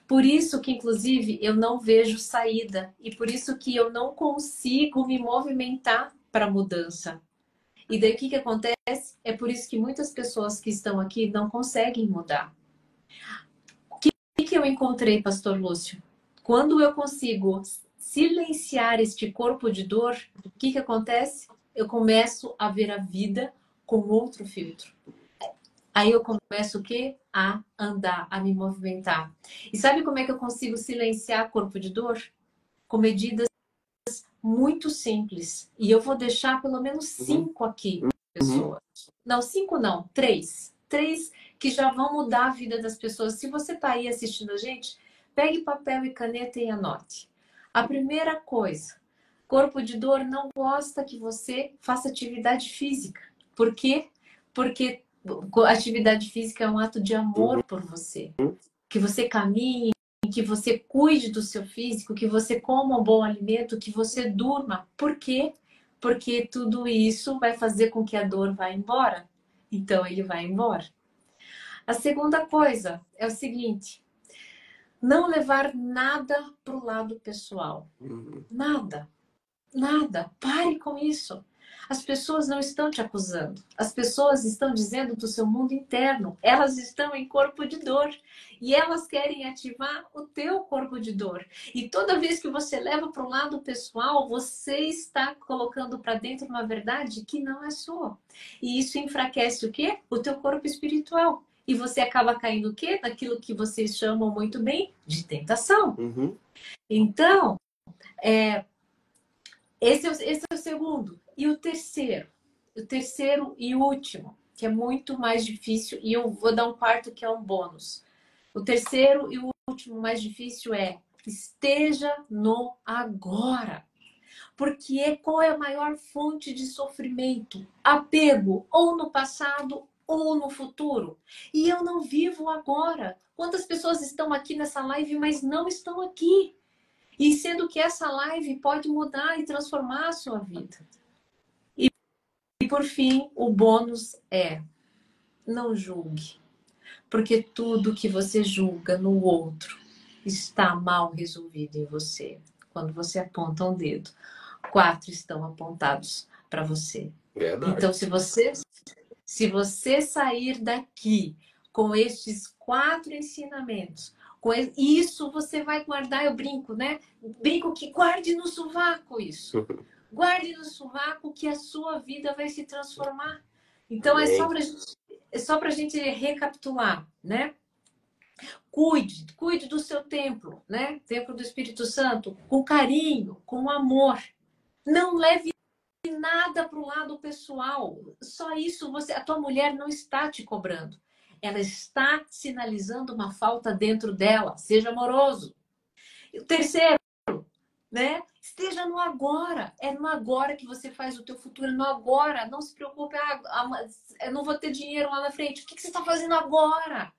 Por isso que, inclusive, eu não vejo saída. E por isso que eu não consigo me movimentar para a mudança. E daí o que acontece? É por isso que muitas pessoas que estão aqui não conseguem mudar. O que eu encontrei, Pastor Lúcio? Quando eu consigo silenciar este corpo de dor, o que acontece? Eu começo a ver a vida com outro filtro. Aí eu começo o quê? A andar, a me movimentar. E sabe como é que eu consigo silenciar corpo de dor? Com medidas muito simples. E eu vou deixar pelo menos Uhum. 5 aqui, Uhum. pessoas. Não, 5 não, 3. 3 que já vão mudar a vida das pessoas. Se você está aí assistindo a gente, pegue papel e caneta e anote. A primeira coisa, corpo de dor não gosta que você faça atividade física. Por quê? Porque atividade física é um ato de Uhum. amor por você. Que você caminhe, que você cuide do seu físico, que você coma um bom alimento, que você durma. Por quê? Porque tudo isso vai fazer com que a dor vá embora. Então ele vai embora. A segunda coisa é o seguinte: não levar nada para o lado pessoal. Uhum. Nada. Nada. Pare com isso. As pessoas não estão te acusando. As pessoas estão dizendo do seu mundo interno. Elas estão em corpo de dor. E elas querem ativar o teu corpo de dor. E toda vez que você leva para o lado pessoal, você está colocando para dentro uma verdade que não é sua. E isso enfraquece o quê? O teu corpo espiritual. E você acaba caindo o quê? Naquilo que vocês chamam muito bem de tentação. Uhum. Então, esse é o segundo. E o terceiro e último. que é muito mais difícil, e eu vou dar um quarto que é um bônus. O terceiro e o último mais difícil é esteja no agora. Porque qual é a maior fonte de sofrimento? Apego ou no passado ou no futuro. E eu não vivo agora. Quantas pessoas estão aqui nessa live, mas não estão aqui? E sendo que essa live pode mudar e transformar a sua vida. E por fim, o bônus é: não julgue. Porque tudo que você julga no outro está mal resolvido em você. Quando você aponta um dedo, 4 estão apontados para você. Verdade. Então, se você sair daqui com estes 4 ensinamentos, isso você vai guardar, eu brinco, né? Brinco que guarde no sovaco isso. Guarde no sovaco que a sua vida vai se transformar. Então, Amém. é só para a gente recapitular, né? Cuide do seu templo, né? Templo do Espírito Santo, com carinho, com amor. Não leve nada para o lado pessoal. Só isso a tua mulher não está te cobrando. Ela está sinalizando uma falta dentro dela. Seja amoroso. E o terceiro, né? Esteja no agora. É no agora que você faz o teu futuro. É no agora. Não se preocupe. Eu não vou ter dinheiro lá na frente. O que você está fazendo agora?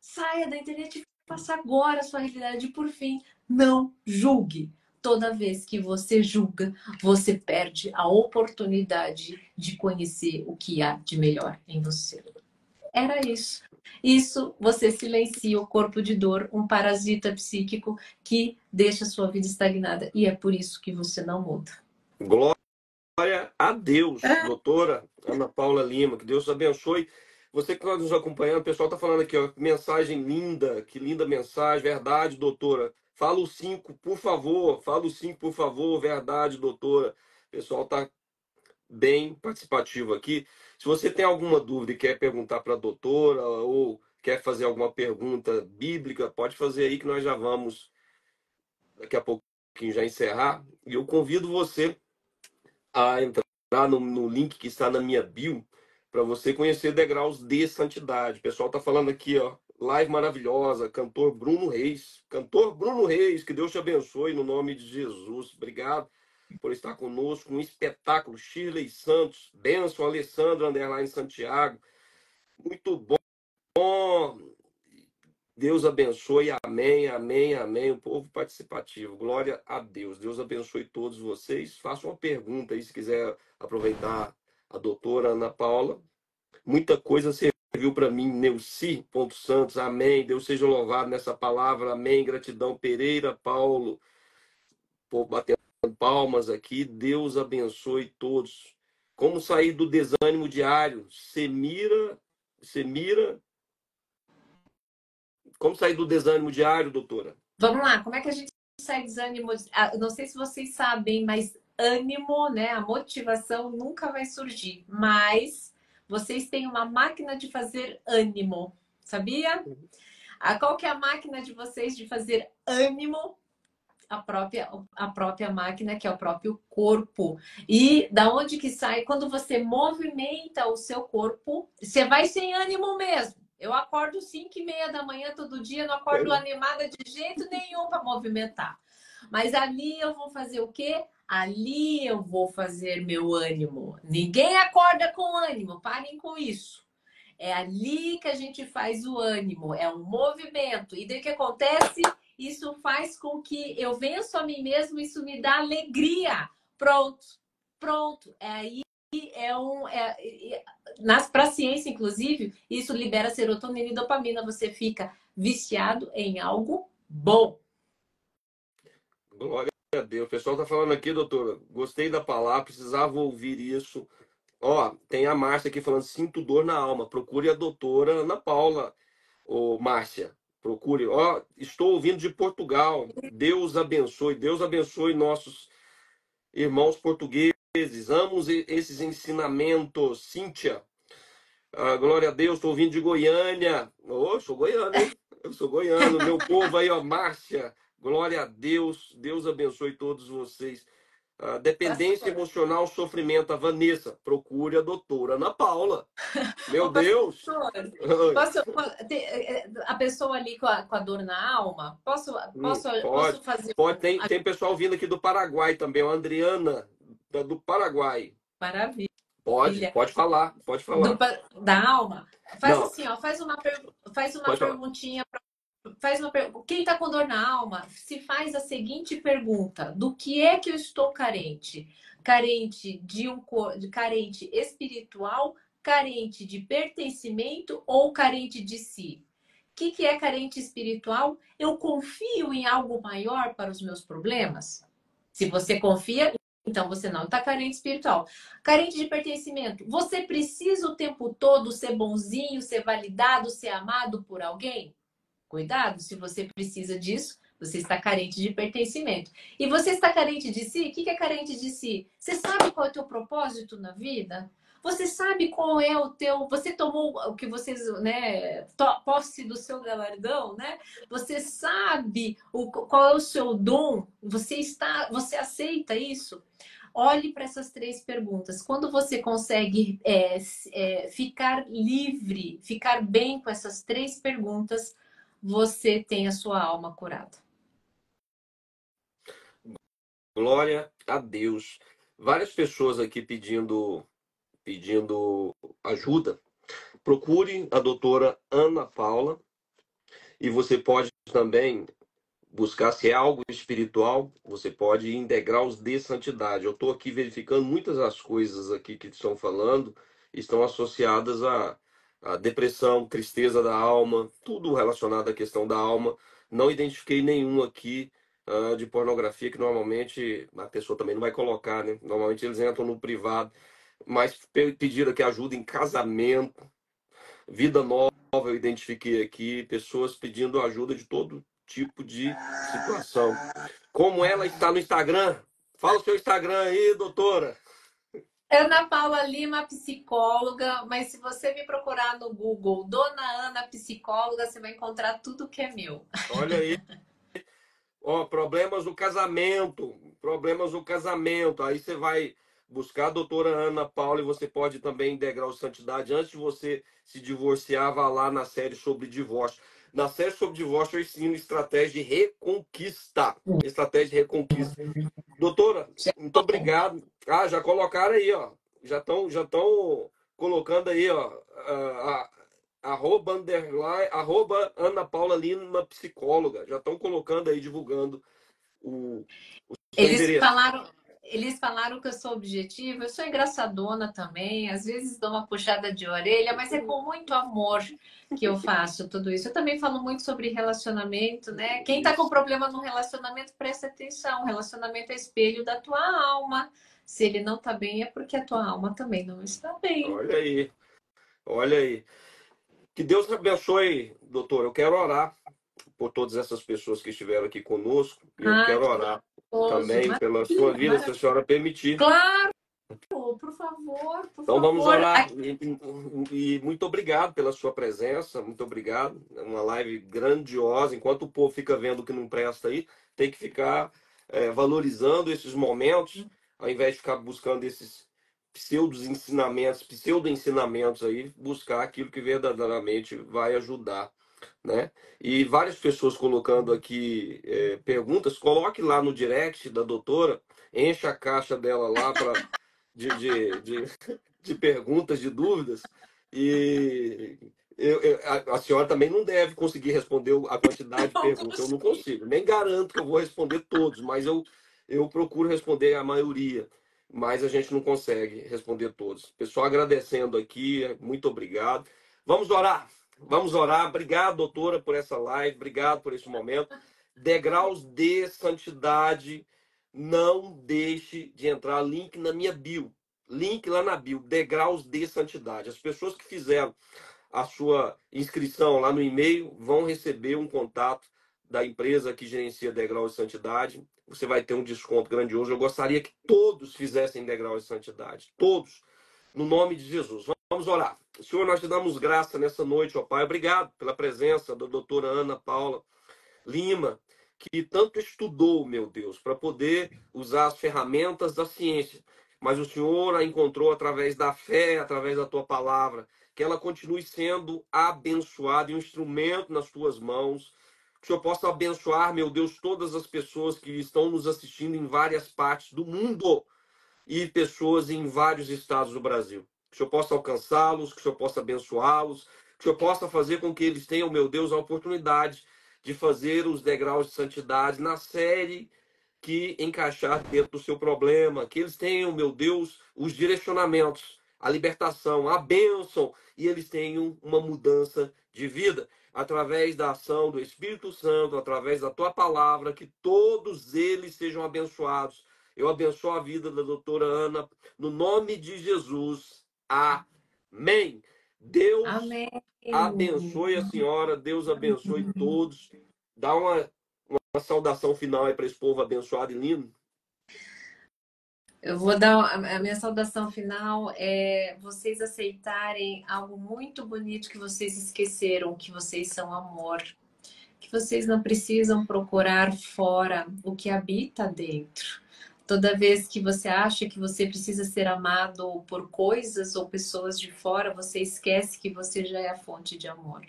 Saia da internet e faça agora a sua realidade. E por fim, não julgue. Toda vez que você julga, você perde a oportunidade de conhecer o que há de melhor em você. Era isso. Isso você silencia o corpo de dor, um parasita psíquico que deixa a sua vida estagnada. E é por isso que você não muda. Glória a Deus, doutora Ana Paula Lima. Que Deus abençoe. Você que está nos acompanhando, o pessoal está falando aqui, ó, mensagem linda, que linda mensagem, verdade, doutora. Fala o 5, por favor. Fala o 5, por favor, verdade, doutora. O pessoal está bem participativo aqui. Se você tem alguma dúvida e quer perguntar para a doutora ou quer fazer alguma pergunta bíblica, pode fazer aí que nós já vamos, daqui a pouquinho, já encerrar. E eu convido você a entrar no link que está na minha bio para você conhecer degraus de santidade. O pessoal está falando aqui, ó, live maravilhosa, cantor Bruno Reis. Cantor Bruno Reis, que Deus te abençoe no nome de Jesus. Obrigado por estar conosco. Um espetáculo. Shirley Santos, Benção, Alessandro Underline Santiago. Muito bom. Deus abençoe. Amém, amém, amém. O povo participativo. Glória a Deus. Deus abençoe todos vocês. Faça uma pergunta aí, se quiser aproveitar a doutora Ana Paula. Muita coisa serviu para mim. Neuci.santos. Amém. Deus seja louvado nessa palavra. Amém. Gratidão. Pereira, Paulo. Povo batendo palmas aqui. Deus abençoe todos. Como sair do desânimo diário? Semira. Como sair do desânimo diário, doutora? Vamos lá, como é que a gente sai desânimo? Não sei se vocês sabem, mas ânimo, né? A motivação nunca vai surgir. Mas vocês têm uma máquina de fazer ânimo, sabia? Qual que é a máquina de vocês de fazer ânimo? A própria máquina, que é o próprio corpo. E da onde que sai? Quando você movimenta o seu corpo, você vai sem ânimo mesmo. Eu acordo 5h30 da manhã todo dia, não acordo animada de jeito nenhum para movimentar. Mas ali eu vou fazer o quê? Ali eu vou fazer meu ânimo. Ninguém acorda com ânimo, parem com isso. É ali que a gente faz o ânimo, é um movimento. E daí o que acontece? Isso faz com que eu vença a mim mesmo, isso me dá alegria. Pronto. É aí, para a ciência, inclusive, isso libera serotonina e dopamina. Você fica viciado em algo bom. Glória a Deus. O pessoal está falando aqui, doutora. Gostei da palavra, precisava ouvir isso. Ó, tem a Márcia aqui falando, sinto dor na alma. Procure a doutora Ana Paula, ô Márcia. Procure. Ó, estou ouvindo de Portugal. Deus abençoe. Deus abençoe nossos irmãos portugueses. Amo esses ensinamentos. Cíntia. Glória a Deus. Estou ouvindo de Goiânia. Ô, sou goiano, hein? Eu sou goiano. Meu povo aí, ó, Márcia. Glória a Deus. Deus abençoe todos vocês. Dependência Pastor, emocional, sofrimento. A Vanessa, procure a doutora Ana Paula. Meu ô, Deus! pastor, Oi. a pessoa ali com a dor na alma, posso Pode. fazer Pode. um... Tem pessoal vindo aqui do Paraguai também. A Adriana, do Paraguai. Maravilha. Pode falar. Pode falar. Da alma? Faz Não, assim, ó, faz uma pode falar. perguntinha, quem está com dor na alma, se faz a seguinte pergunta: do que é que eu estou carente? Carente carente espiritual, carente de pertencimento ou carente de si? O que é carente espiritual? Eu confio em algo maior para os meus problemas? Se você confia, então você não está carente espiritual. Carente de pertencimento. Você precisa o tempo todo ser bonzinho, ser validado, ser amado por alguém? Cuidado, se você precisa disso, você está carente de pertencimento. E você está carente de si? O que é carente de si? Você sabe qual é o teu propósito na vida? Você sabe qual é o teu... Você tomou o que vocês, né? Posse do seu galardão, né? Você sabe qual é o seu dom? Você aceita isso? Olhe para essas três perguntas. Quando você consegue ficar livre, ficar bem com essas três perguntas, você tem a sua alma curada. Glória a Deus. Várias pessoas aqui pedindo ajuda. Procure a doutora Ana Paula e você pode também buscar se é algo espiritual, você pode ir em degraus de santidade. Eu estou aqui verificando muitas das coisas aqui que estão falando estão associadas à depressão, tristeza da alma, tudo relacionado à questão da alma. Não identifiquei nenhum aqui de pornografia, que normalmente a pessoa também não vai colocar, né? Normalmente eles entram no privado, mas pediram aqui ajuda em casamento, vida nova, eu identifiquei aqui pessoas pedindo ajuda de todo tipo de situação. Como ela está no Instagram? Fala o seu Instagram aí, doutora. Ana Paula Lima, psicóloga, mas se você me procurar no Google Dona Ana Psicóloga, você vai encontrar tudo que é meu. Olha aí. Ó, problemas no casamento. Problemas no casamento. Aí você vai buscar a doutora Ana Paula e você pode também integrar o Santidade. Antes de você se divorciar, vá lá na série sobre divórcio. Na série sobre divórcio, eu ensino estratégia de reconquista. Estratégia de reconquista. Doutora, muito obrigado. Ah, já colocaram aí, ó. Já estão colocando aí, ó. Arroba Ana Paula Lima, psicóloga. Já estão colocando aí, divulgando o, o seu Eles endereço. falaram, eles falaram que eu sou objetiva, eu sou engraçadona também, às vezes dou uma puxada de orelha, mas é com muito amor que eu faço tudo isso. Eu também falo muito sobre relacionamento, né? Quem tá com Isso. problema no relacionamento, presta atenção. O relacionamento é espelho da tua alma. Se ele não tá bem, é porque a tua alma também não está bem. Olha aí, olha aí. Que Deus abençoe, doutor. Eu quero orar por todas essas pessoas que estiveram aqui conosco e eu Ai, quero que orar gostoso. também pela sua Maravilha, vida, se a maravilha. senhora permitir. Claro, por favor, por Então vamos favor. orar. E muito obrigado pela sua presença, muito obrigado. É uma live grandiosa. Enquanto o povo fica vendo o que não presta aí, tem que ficar valorizando esses momentos, ao invés de ficar buscando esses pseudo-ensinamentos aí, buscar aquilo que verdadeiramente vai ajudar, né? E várias pessoas colocando aqui perguntas, coloque lá no direct da doutora, encha a caixa dela lá para de de perguntas, de dúvidas, e a senhora também não deve conseguir responder a quantidade de Não perguntas. Eu não consigo. consigo, nem garanto que eu vou responder todos, mas eu procuro responder a maioria, mas a gente não consegue responder todos. Pessoal, agradecendo aqui, muito obrigado. Vamos orar, vamos orar. Obrigado, doutora, por essa live, obrigado por esse momento. Degraus de santidade, não deixe de entrar, link na minha bio. Link lá na bio, degraus de santidade. As pessoas que fizeram a sua inscrição lá no e-mail vão receber um contato da empresa que gerencia degraus de santidade. Você vai ter um desconto grandioso. Eu gostaria que todos fizessem degraus de santidade. Todos. No nome de Jesus. Vamos orar. Senhor, nós te damos graça nessa noite, ó Pai. Obrigado pela presença da doutora Ana Paula Lima, que tanto estudou, meu Deus, para poder usar as ferramentas da ciência, mas o Senhor a encontrou através da fé, através da tua palavra, que ela continue sendo abençoada e um instrumento nas tuas mãos. Que o Senhor possa abençoar, meu Deus, todas as pessoas que estão nos assistindo em várias partes do mundo e pessoas em vários estados do Brasil. Que o Senhor possa alcançá-los, que o Senhor possa abençoá-los, que o Senhor possa fazer com que eles tenham, meu Deus, a oportunidade de fazer os degraus de santidade na série que encaixar dentro do seu problema, que eles tenham, meu Deus, os direcionamentos, a libertação, a bênção, e eles tenham uma mudança de vida através da ação do Espírito Santo, através da tua palavra, que todos eles sejam abençoados. Eu abençoo a vida da doutora Ana, no nome de Jesus. Amém. Deus Amém. abençoe a senhora, Deus abençoe todos. Dá uma saudação final aí para esse povo abençoado e lindo. Eu vou dar a minha saudação final é vocês aceitarem algo muito bonito que vocês esqueceram, que vocês são amor, que vocês não precisam procurar fora o que habita dentro. Toda vez que você acha que você precisa ser amado por coisas ou pessoas de fora, você esquece que você já é a fonte de amor.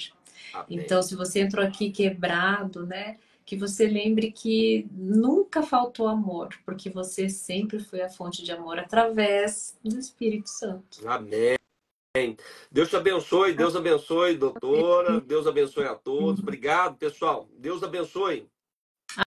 Amém. Então, se você entrou aqui quebrado, né? Que você lembre que nunca faltou amor, porque você sempre foi a fonte de amor através do Espírito Santo. Amém. Deus abençoe, doutora. Deus abençoe a todos. Obrigado, pessoal. Deus abençoe.